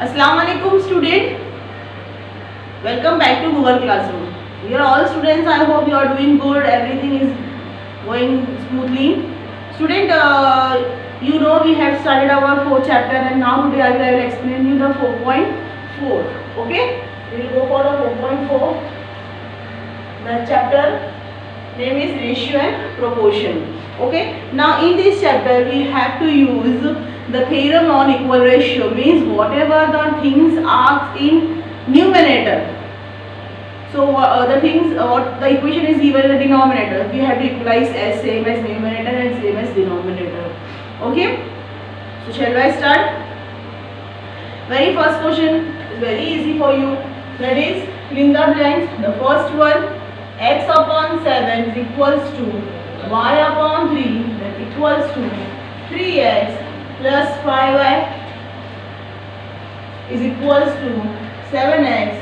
Assalamualaikum student. Welcome back to Google Classroom. We are all students. I hope you are doing good. Everything is going smoothly. Student, you know we have started our 4th chapter and now today I will explain you the 4.4. Okay? We will go for the 4.4. The chapter name is ratio and proportion. Okay? Now in this chapter we have to use the theorem on equal ratio, means whatever the things asked in numerator. So the things, what the equation is given in the denominator, we have to equalize as same as numerator and same as denominator. Okay? So shall I start? Very first question is very easy for you. That is, fill in the blanks. The first one, x upon 7 is equals to y upon 3 that equals to 3x plus 5y is equals to 7x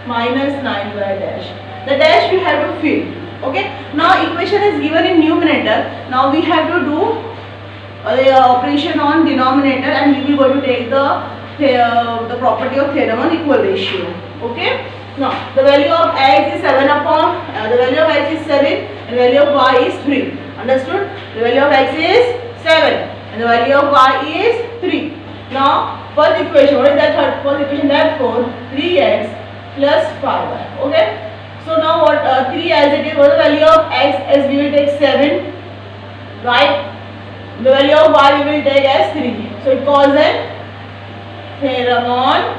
minus 9y dash. The dash we have to fill. Okay. Now equation is given in numerator. Now we have to do the operation on denominator and we will going to take the property of theorem on equal ratio. Okay. Now the value of x is 7 upon the value of x is 7 and the value of y is 3. Understood? The value of x is 7 and the value of y is 3. Now first equation, what is that? First equation, therefore 3x plus 5y. Okay. So now what 3 as it is, what is the value of x as we will take 7, right? The value of y we will take as 3. So it calls a theorem on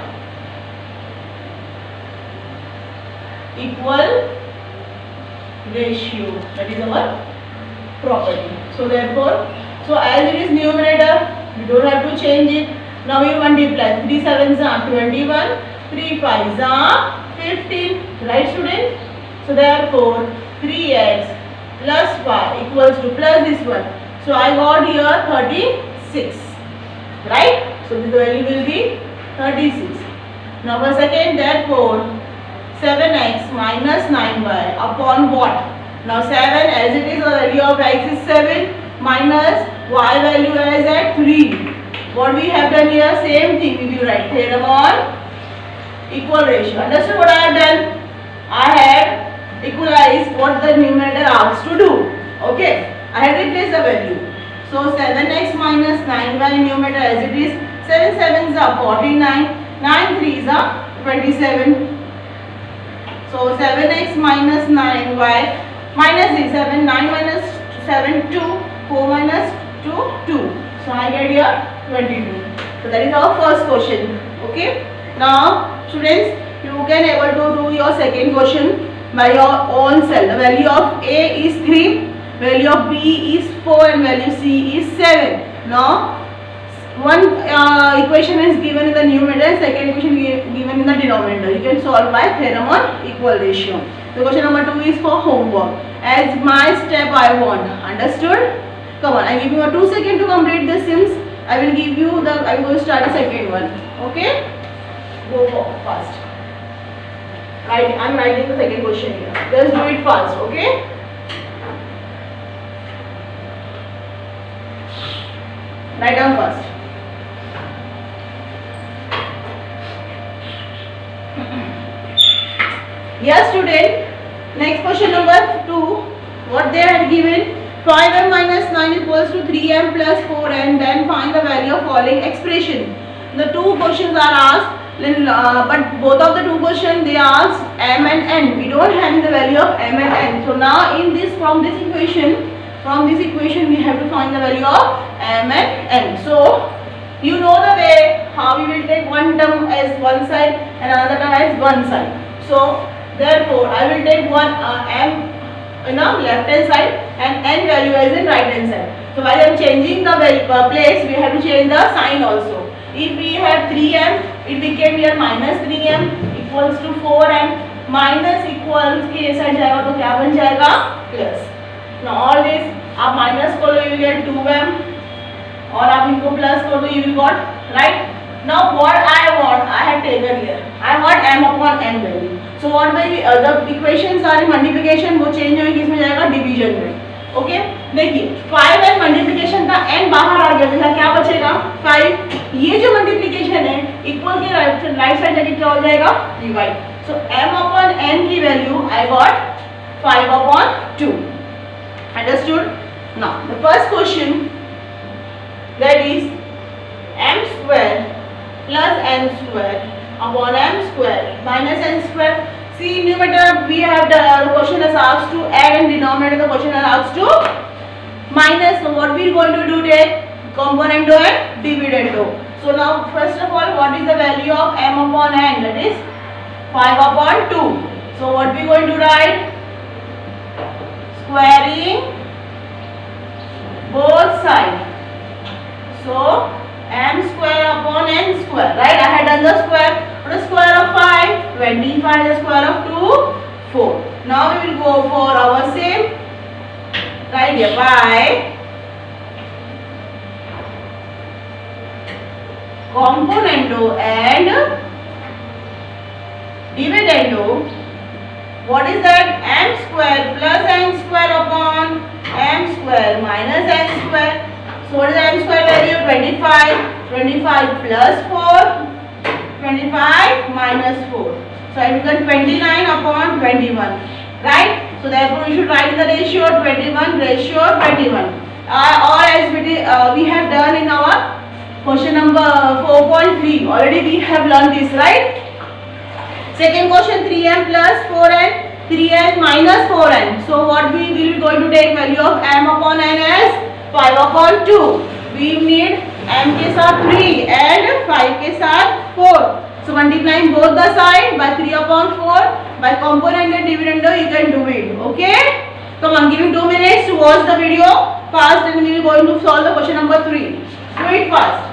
equal ratio. That is our property. So therefore, so as it is numerator, we don't have to change it. Now we multiply. 3 7s are 21, 3 5s are 15. Right, student? So therefore 3x plus 5 equals to plus this one. So I got here 36. Right? So this value will be 36. Now for second, therefore 7x minus 9y upon what? Now 7 as it is, the value of x is 7 minus y value as at 3. What we have done here, same thing we will write, theorem on equal ratio. Understood what I have done? I have equalized what the numerator asks to do. Okay, I have replaced the value. So 7x minus 9y in numerator as it is, 7 7s are 49, 9 3s are 27. So 7x minus 9y minus 3, 7, 9 minus 7, 2, 4 minus 2, 2. So I get here 22. So that is our first question. Okay. Now students, you can able to do your second question by your own self. The value of A is 3, value of B is 4 and value C is 7. Now one equation is given in the numerator and second equation given in the denominator. You can solve by theorem on equal ratio. The question number 2 is for homework. As my step I want. Understood? Come on, I give you a 2 seconds to complete this since I will give you the, I will start the second one. Okay? Go fast. I am writing the second question here. Just do it fast. Okay? Write down fast. Yes, student. Next question number 2. What they are given? 5m minus 9 equals to 3m plus 4 and then find the value of following expression. The two questions are asked, but both of the two questions they ask m and n. We don't have the value of m and n. So now in this, from this equation we have to find the value of m and n. So you know the way how we will take one term as one side and another term as one side. So therefore I will take one m in the left hand side and n value as in right hand side. So while I am changing the place, we have to change the sign also. If we have 3m, it became here minus 3m equals to 4m minus equals के side जाएगा तो क्या बन जाएगा plus. Now all this आप minus कर लो you will get 2m और आप इनको plus कर दो you will got right. Now what I want, I have taken here. I want m upon n value. So what will be the equations are in multiplication, वो change होगी किसमें जाएगा division में. ओके देखिए 5 and multiplication का n बाहर आ गया तो क्या बचेगा 5. ये जो मल्टीप्लीकेशन है इक्वल के राइट साइड जाके क्या हो जाएगा, डिवाइड. सो m अपॉन n की value I got 5 upon 2. Understood. Now the first question that is m square plus n square upon m square minus n square. See, numerator we have the question is asked to add and denominator the question is asked to minus. So what we are going to do, take componendo and dividendo. So now first of all, what is the value of m upon n? That is 5 upon 2. So what we are going to write? Squaring both sides. So m square upon n square, right? I had done the square. What is square of 5? 25. The square of 2? 4. Now we will go for our same, right here, by componendo and dividendo. What is that? M square plus n square upon m square minus n square. So what is the m square value? 25. 25 plus 4. 25 minus 4. So I will get 29 upon 21. Right? So therefore we should write the ratio 21 ratio 21. Or as we have done in our question number 4.3. Already we have learned this, right? Second question, 3m plus 4n. 3n minus 4n. So what we will be going to take value of m upon n as 5 upon 2. We need m के साथ 3 and 5 के साथ 4. So multiplying both the side by 3 upon 4 by component and dividendo you can do it. Okay? Come on, give me 2 minutes to watch the video fast and we will going to solve the question number 3. Do it fast.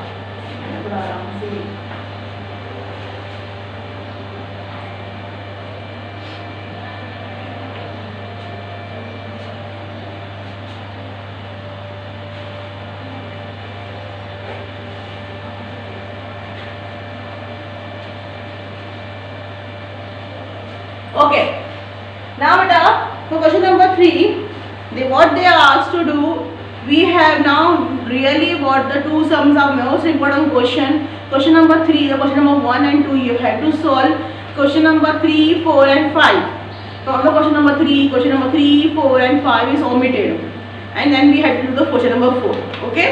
Okay. Now beta, for question number 3, what they are asked to do, we have now really what the two sums are most important question. Question number 3, the question number 1 and 2 you have to solve. Question number 3, 4 and 5. From the question number 3, 4 and 5 is omitted. And then we have to do the question number 4. Okay.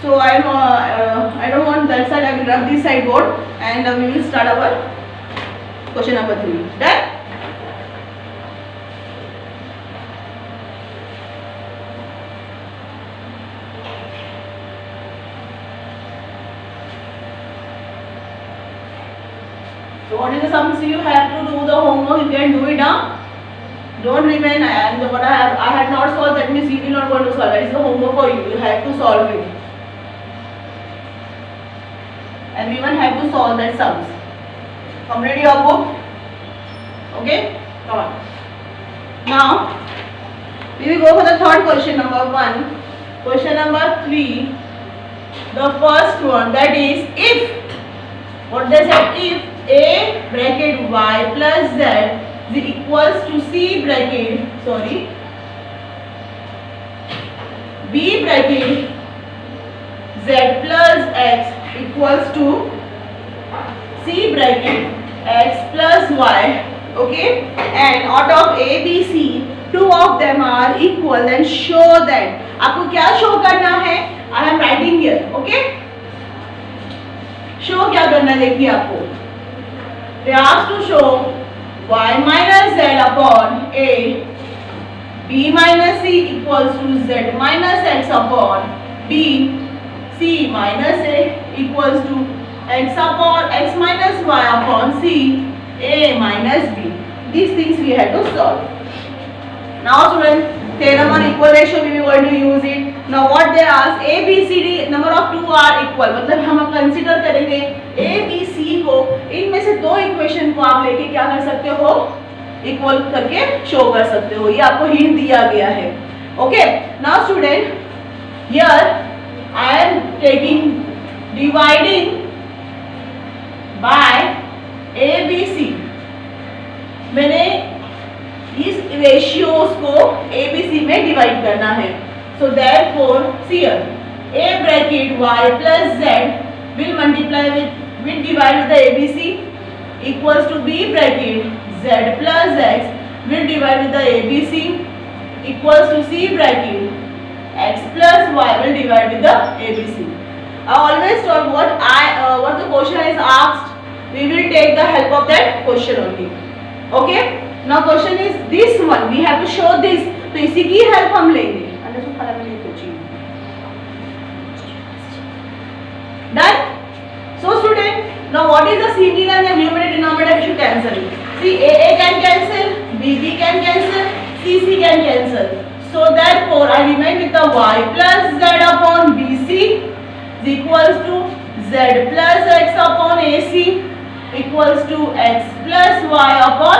So I don't want that side, I will rub this side board and we will start our question number 3. Done? So what is the sums you have to do the homework, you can do it now. Don't remain and what I had not solved, that means you will not going to solve. That is the homework for you. You have to solve it. Everyone have to solve that sums. Complete your book. Okay? Come on. Now we will go for the third question, number 1. Question number 3. The first one, that is if, what they said, if a bracket y plus z is equals to c bracket, b bracket z plus x equals to c bracket x plus y, okay, and out of a b c 2 of them are equal, then show that. आपको क्या show करना है? I am writing here, okay? Show क्या करना है देखिए आपको. They asked to show y minus z upon a, b minus c equals to z minus x upon b, c minus a equals to x upon x minus y upon c, a minus b. These things we have to solve. Now students, theorem on equal ratio we are going to use it. Now what they ask, a b c d number of 2 are equal, मतलब हम consider करेंगे a b c को, इनमें से दो equation को आप लेके क्या कर सकते हो, इक्वल करके शो कर सकते हो. ये आपको हिंट दिया गया है. Okay. Now student, here I am taking dividing by A B C. मैंने इस रेशियोज को ए बी सी में डिवाइड करना है. So therefore here a bracket y plus z will multiply with divide with the ABC equals to B bracket Z plus X will divide with the ABC equals to C bracket X plus Y will divide with the ABC. I always told what the question is asked, we will take the help of that question only. Okay, now question is this one, we have to show this, तो इसी की help हम लेंगे. Done. So student, now what is the similar and numerator denominator we should cancel? See, AA can cancel, BB can cancel, CC can cancel. So therefore I remain with the Y plus Z upon BC is equals to Z plus X upon AC equals to X plus Y upon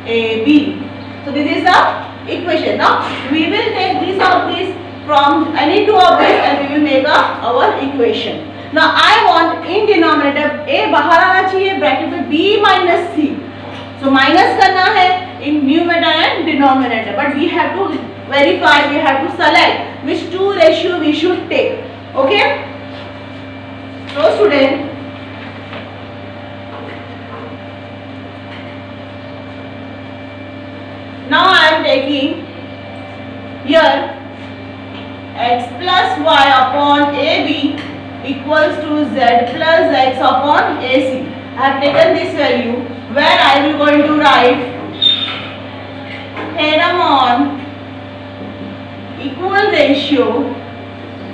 AB. So this is the equation. Now we will take this of this from any two of this and we will make our equation. Now I want in denominator A बाहर आना चाहिए, bracket में B minus C. So minus करना है in numerator and denominator, but we have to verify, we have to select which two ratio we should take. Okay. So student, now I am taking here X plus Y upon AB equals to Z plus X upon AC. I have taken this value where I will going to write theorem on equal ratio.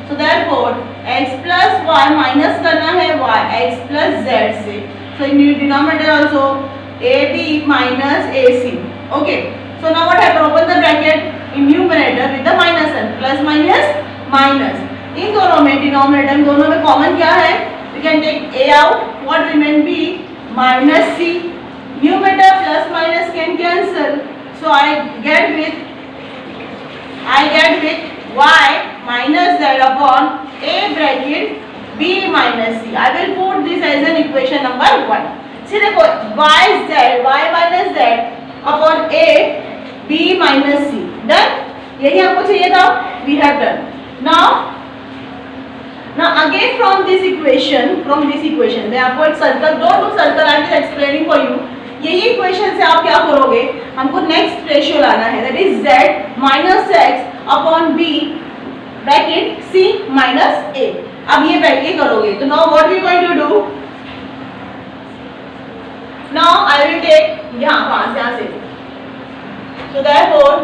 So therefore X plus Y minus करना है Y X plus Z से. So in denominator also AB minus AC. Okay. So now what happen? Open the bracket in numerator with the minus and plus minus minus. इन दोनों में denominator इन दोनों में common क्या है? We can take A out. What remain B minus C. Numerator plus minus can cancel. So I get with Y minus Z upon A bracket B minus C. I will put this as an equation number 1. See देखो Y minus Z upon A B minus C. Done? यही आपको चाहिए था. We have done. Now again from this equation मैं आपको एक circle, don't do circle, I am just explaining for you. यही equation से आप क्या करोगे, हमको नेक्स्ट रेशियो लाना है, that is Z minus X upon B bracket C minus A. अब ये ब्रैकेट करोगे तो now what we going to do? Now I will take यहाँ से so therefore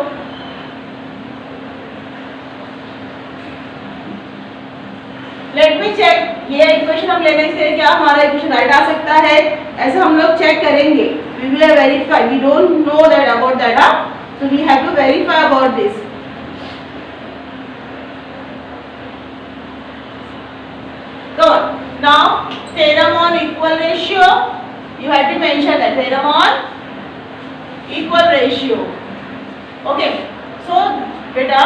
let me check, ये इक्वेशन हम लेने से क्या हमारा इक्वेशन राइट आ सकता है, ऐसा हम लोग चेक करेंगे. We will verify, we don't know that about that, so we have to verify about this. Now theorem on equal ratio, you have to mention that theorem on equal ratio. Okay, so beta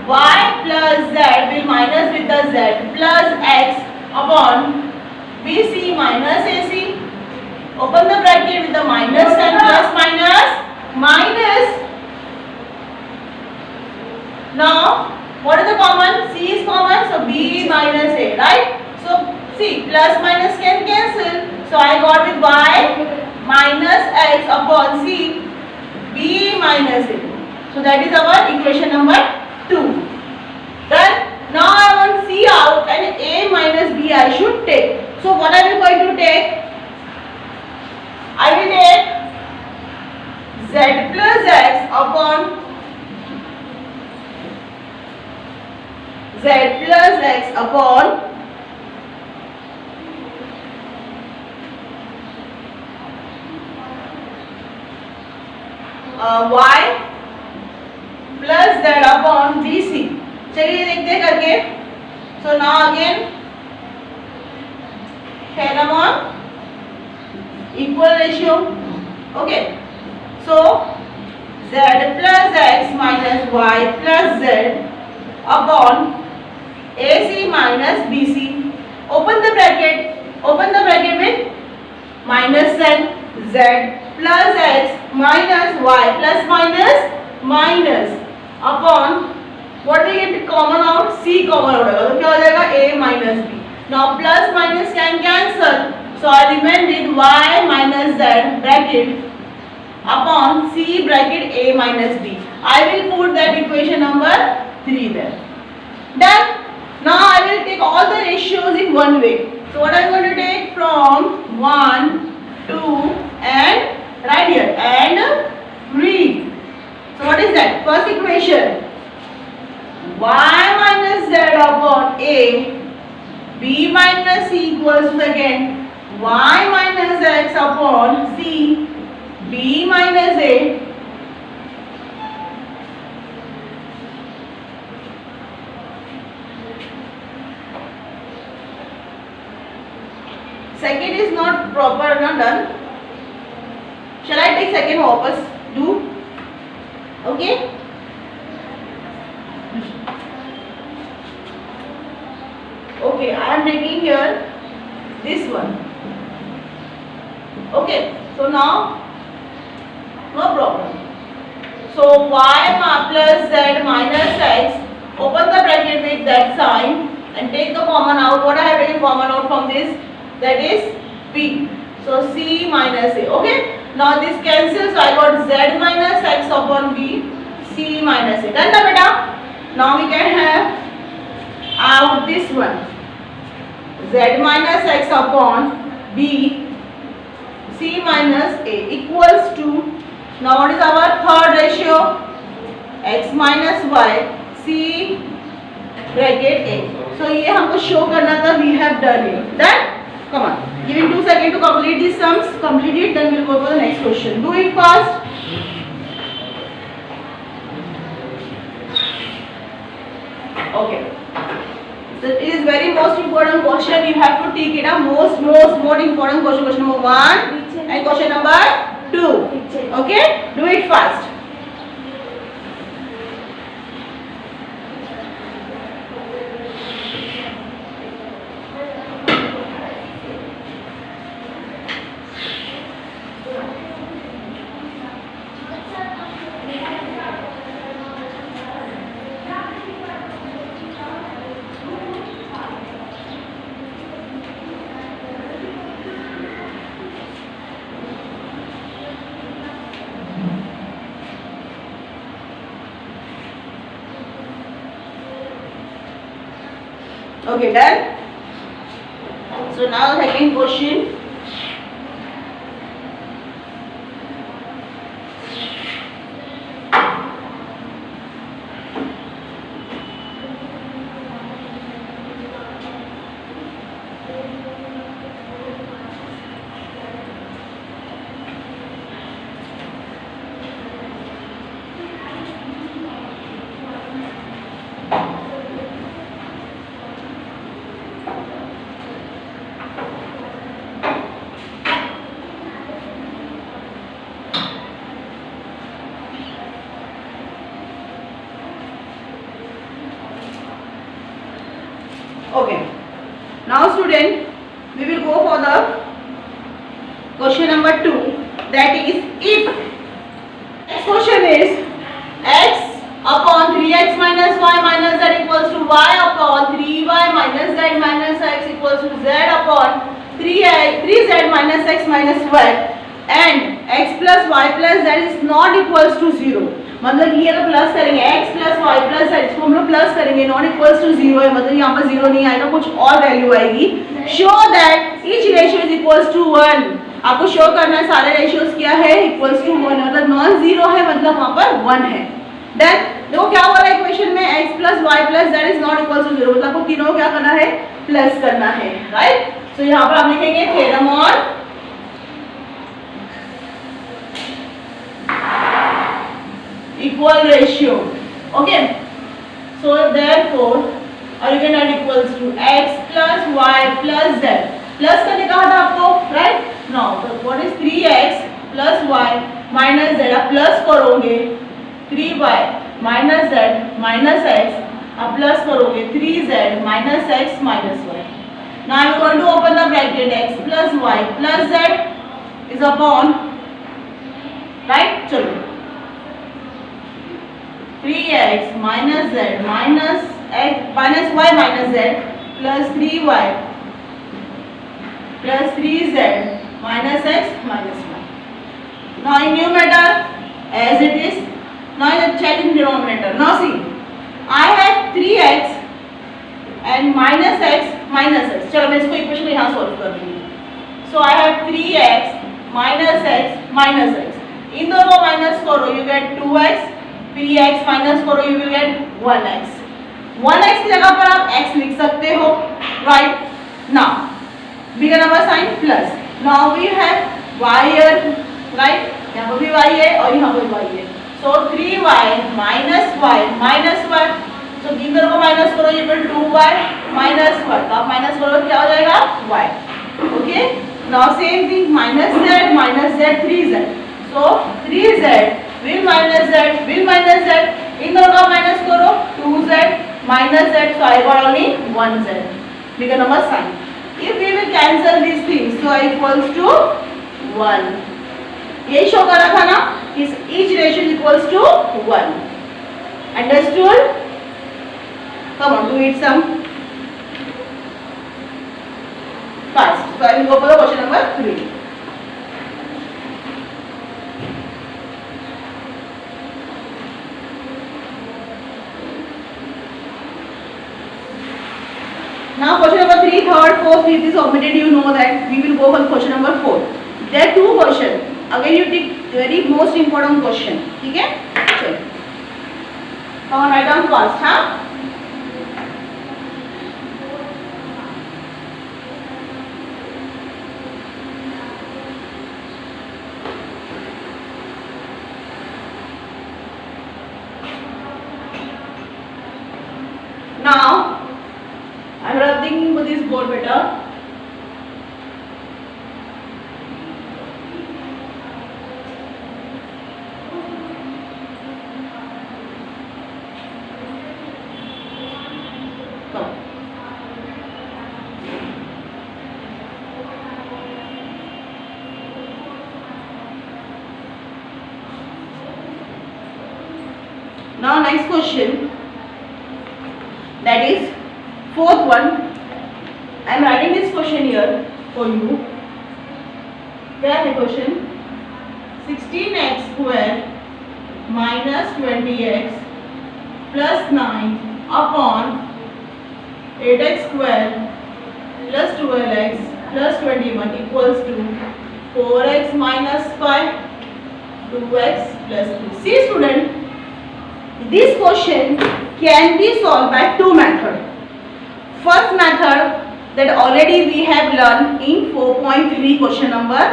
Y plus Z will minus with the Z plus X upon BC minus AC. Open the bracket with the minus and plus minus. Now what is the common? C is common, so B minus A, right? So C plus minus can cancel. So I got with Y minus X upon C B minus A. So that is our equation number 2. Done. Now I want C out and A minus B I should take. So what are we going to take? I will take Z plus X upon Z plus X upon Y plus Z upon BC. चलिए देखते हैं करके. So now again theorem on equal ratio. Okay. So Z plus X minus Y plus Z upon AC minus BC. Open the bracket with minus Z plus X minus Y plus minus upon what we get common out, C common out होगा तो क्या हो जाएगा A minus B. Now plus minus can cancel. So I remain with y minus z bracket upon c bracket a minus b. I will put that equation number 3 there. Done. Now I will take all the ratios in one way. So what I am going to take from 1, 2 and right here and 3. So what is that? First equation, y minus z upon a, b minus c equals to again y minus x upon c, b minus a. Second is not proper, not done. Shall I take second वापस? Do. Okay. Okay, I am taking here this one. Okay, so now no problem. So y plus z minus x, open the bracket with that sign and take the common out. What I have taken common out from this? That is b. So c minus a. Okay. Now this cancels. So I got z minus x upon b, c minus a. Done, beta. Now we can have out this one. Z minus x upon b, c minus a equals to. Now what is our third ratio? X minus y, c bracket a. So ये हमको show करना था. We have done it. Done. Come on. Giving 2 seconds to complete these sums. Complete it. Then we'll go for the next question. Do it fast. Okay. So it is very most important question. You have to take it a most important question. Question number 1 and question number 2. Okay. Do it fast. Okay, done. So now the second question. Okay. Now student, we will go for the question number 2. That is, if next question is x upon 3x minus y minus z equals to y upon 3y minus z minus x equals to z upon 3z minus x minus y and x plus y plus z is not equals to 0. मतलब ये अगर plus करेंगे x plus Y plus z, इसको हम लोग plus करेंगे, not equals to 0 है, मतलब यहाँ पर 0 नहीं आएगा, कुछ और वैल्यू आएगी. Show that each ratio is equals to 1. आपको शो करना है सारे रेशियोज क्या है, इक्वल्स टू 1, मतलब नॉन जीरो है, मतलब वहाँ पर 1 है. देन देखो क्या बोला इक्वेशन में, x plus Y plus z is not equals to 0, मतलब आपको तीनों क्या करना है, प्लस करना है, राइट. सो यहाँ पर आप लिखेंगे theorem on equal ratio. Okay, so therefore or you can add equals to x plus y plus z. Plus करने कहा था आपको, right. Now what is 3x plus y minus z. आप प्लस करोगे 3y minus z minus x, आप plus करोगे 3z minus x minus y. Now I am going to open the bracket, x plus y plus z is upon, right. चलो 3x minus z minus x minus y minus z plus 3y plus 3z minus x minus 1. Now in numerator as it is. Now check in denominator. Now see, I have 3x and minus x minus x. चलो मैं इसको equation यहाँ solve कर दूँगी. So I have 3x minus x minus x. इन दोनों को minus करो, you get 2x. 3x minus करो, you will get 1x. 1x की जगह पर आप x लिख सकते हो, right? Now bigger number sign plus. Now we have y here, right? यहाँ पर भी y है और यहाँ पर y है. So 3y minus y minus 1. So इन दोनों को माइनस करो, ये फिर 2y minus 1. तो आप माइनस करो क्या हो जाएगा y. Okay? Now same thing minus z 3z. So 3z will minus z. इन दोनों का माइनस करो 2z minus z. So I got only 1z. Bigger number sign. If we will cancel these things, so I equals to 1. यही show करा था ना, इस each ratio equals to 1. Understood? Come on, do it some fast. So I will go for the question number 3. Now question number 3, third, fourth, fifth is omitted. You know that. We will go for question number 4. There are two questions. Again you take very most important question. ठीक है? चलो. Come on, write down fast, हाँ? Now I am thinking for this board better. Come. Now next question, that is fourth one. I am writing this question here for you. क्या है question? 16x square minus 20x plus 9 upon 8x square plus 12x plus 21 equals to 4x minus 5, 2x plus 2. See student, this question can be solved by two methods. First method that already we have learned in 4.3 question number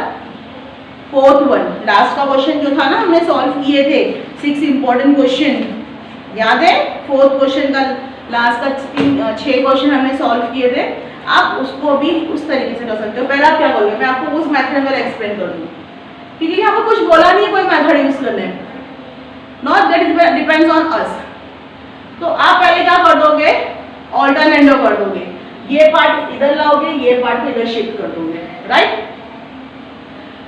fourth one. Last का question जो था ना हमने solve किए थे 6 important question, याद है? Fourth question का लास्ट का 6 क्वेश्चन हमने सॉल्व किए थे. आप उसको भी उस तरीके से कर सकते हो. पहले आप क्या करोगे, मैं आपको उस मेथड में एक्सप्लेन कर दूँ क्योंकि यहाँ पर कुछ बोला नहीं है कोई मेथड यूज करने. Not that is depends on us. तो आप पहले क्या कर दोगे, ऑल्टरनेटिव कर दोगे. ये पार्ट इधर लाओगे, ये पार्ट इधर शिफ्ट कर दोगे, राइट?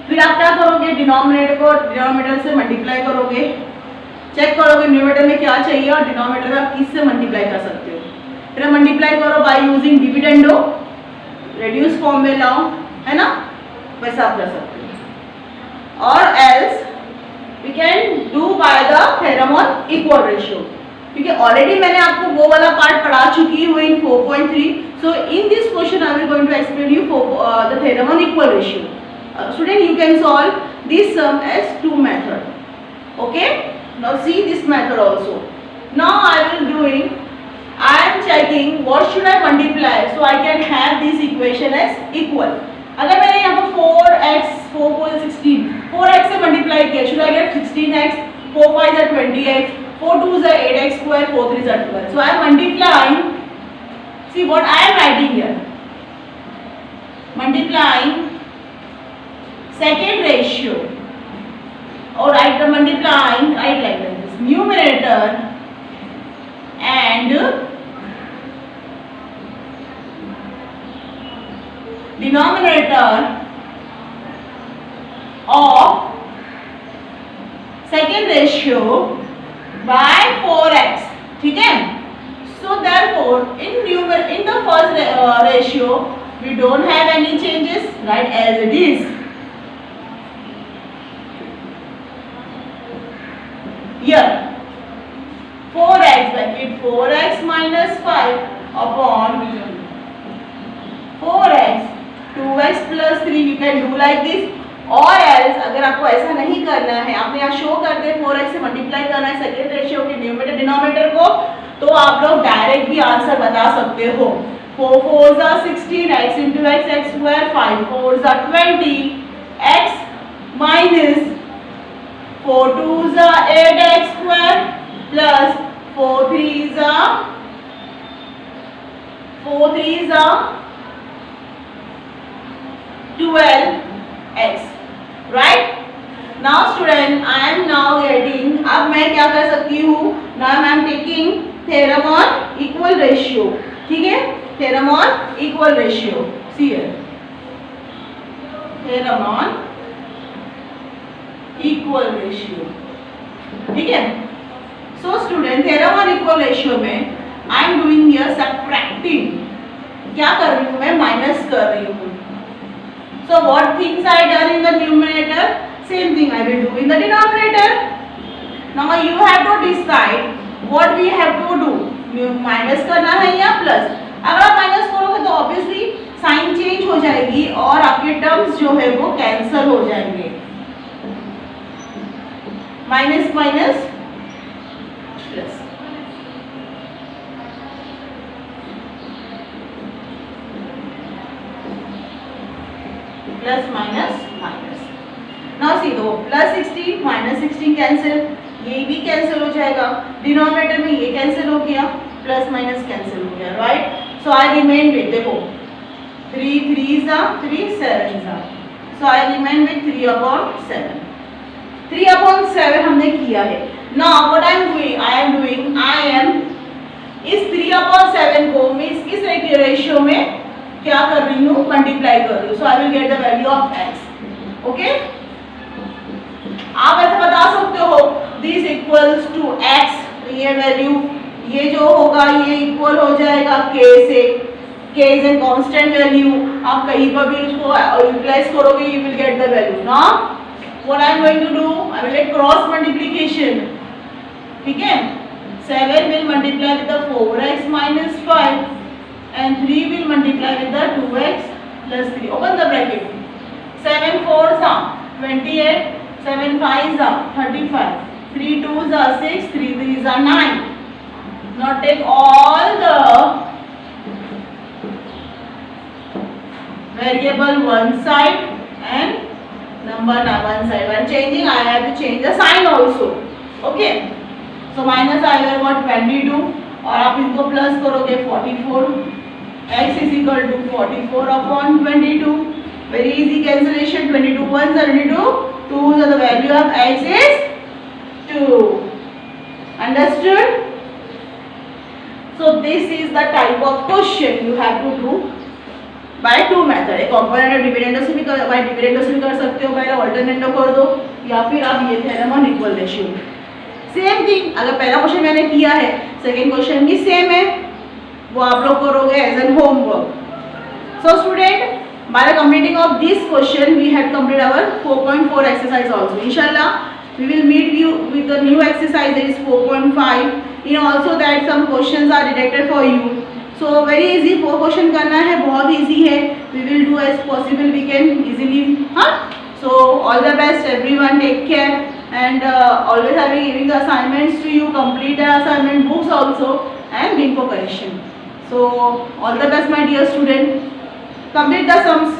फिर आप क्या करोगे, डिनोमिनेटर को डिनोमिनेटर से मल्टीप्लाई करोगे. चेक करोगे न्यूमरेटर में क्या चाहिए और डिनोमिनेटर में आप किससे मल्टीप्लाई कर सकते हो. फिर मल्टीप्लाई करो by using dividendo, reduce form में लाओ, है ना? वैसा आप कर सकते हो. और else we can do by the theorem on equal ratio, क्योंकि ऑलरेडी मैंने आपको वो वाला पार्ट पढ़ा चुकी हूँ इन 4.3. सो in this question I will going to explain you the theorem on equal ratio. Student, you can solve this sum as two method. Okay? Now see this method also. Now I will doing. I am checking what should I multiply so I can have this equation as equal. अगर मैंने यहाँ पर 4x 4 4 16 4x से multiply किया, should I get 16x? 4 5 is 20x. 4 2 is 8x square. 4 3 is 12. So I am multiplying. See what I am writing here. Multiplying second ratio, or write the multiplying, write like this, numerator and denominator of second ratio by 4x. ठीक है? So therefore in the first ratio We don't have any changes, right, as it is. Here 4x bracket 4x minus 5 upon 4x 2x plus 3. You can do like this, और else अगर आपको ऐसा नहीं करना है, आपने यहाँ शो कर दे 4x से मल्टीप्लाई करना है सेकेंड रेशियो के न्यूमरेटर डिनोमिनेटर को, तो आप लोग डायरेक्ट भी आंसर बता सकते हो. 4 4s are 16, x into x, x square, 5 4s are 20, x minus 4 2s are 8x square plus 4 3s are 12x. Right? Now student, I am now getting, अब मैं क्या कर सकती हूँ, now I am taking theorem on equal ratio. ठीक है, theorem on equal ratio. See here, theorem on equal ratio. ठीक है. So student, theorem on equal ratio में I am doing here subtracting. क्या कर रही हूँ मैं, माइनस कर रही हूँ. So what things I done in the numerator, same thing I will do in the denominator. Now you have to decide what we have to do, minus करना है या प्लस. अगर आप माइनस करोगे तो ऑब्वियसली साइन चेंज हो जाएगी और आपके टर्म्स जो है वो कैंसिल हो जाएंगे. Minus minus plus. Plus minus minus. Now see दो, प्लस 16 माइनस 16 कैंसिल, ये भी कैंसिल हो जाएगा. डिनोमिनेटर में ये कैंसिल हो गया, प्लस माइनस कैंसिल हो गया. Right? So I remain with, देखो 3 3s are 3 7s are, so I remain with 3/7. 3/7 हमने किया है. Now what I am doing, I am इस 3/7 को मैं इस रेशियो में क्या कर रही हूँ, मल्टीप्लाई कर रही हूँ. सो I will get the value of x. Okay, आप ऐसे बता सकते हो दिस इक्वल्स टू x. ये वैल्यू, ये जो होगा ये इक्वल हो जाएगा k से. k is a constant value. आप कहीं पर भी उसको रिप्लेस करोगे, you will get the value. Now what I am going to do, I will let cross multiplication. ठीक है, 7 will multiply with the 4x minus 5 and 3 will multiply with the 2x plus 3. Open the bracket. 7 4s are 28, 7 5s are 35, 3 2s are 6, 3 3s are 9. Now take all the variable one side and number one side. When changing, I have to change the sign also. Okay. So minus I will got 22 और आप इनको plus करोगे 44. x is equal to 44/22. Very easy cancellation. 22 1s are 22. 2s are the value of x is 2. Understood? So this is the type of question you have to do by two method. एक component और dividendo से भी bye dividendo से भी कर सकते हो, पहले अल्टरनेटो कर दो या फिर आप ये theorem on equal ratio. Same thing, अगर पहला क्वेश्चन मैंने किया है, सेकेंड क्वेश्चन भी सेम है, वो आप लोग करोगे as an homework. So student, by the completing of this question we had completed our 4.4 exercise also. Inshallah we will meet you with the new exercise, that is 4.5. in also that some questions are directed for you. So very easy, 4 question करना है, बहुत easy है. We will do as possible we can easily. So all the best everyone, take care. And always I will be giving the assignments to you. Complete the assignment books also and bring for correction. So all the best my dear student. Complete the sums.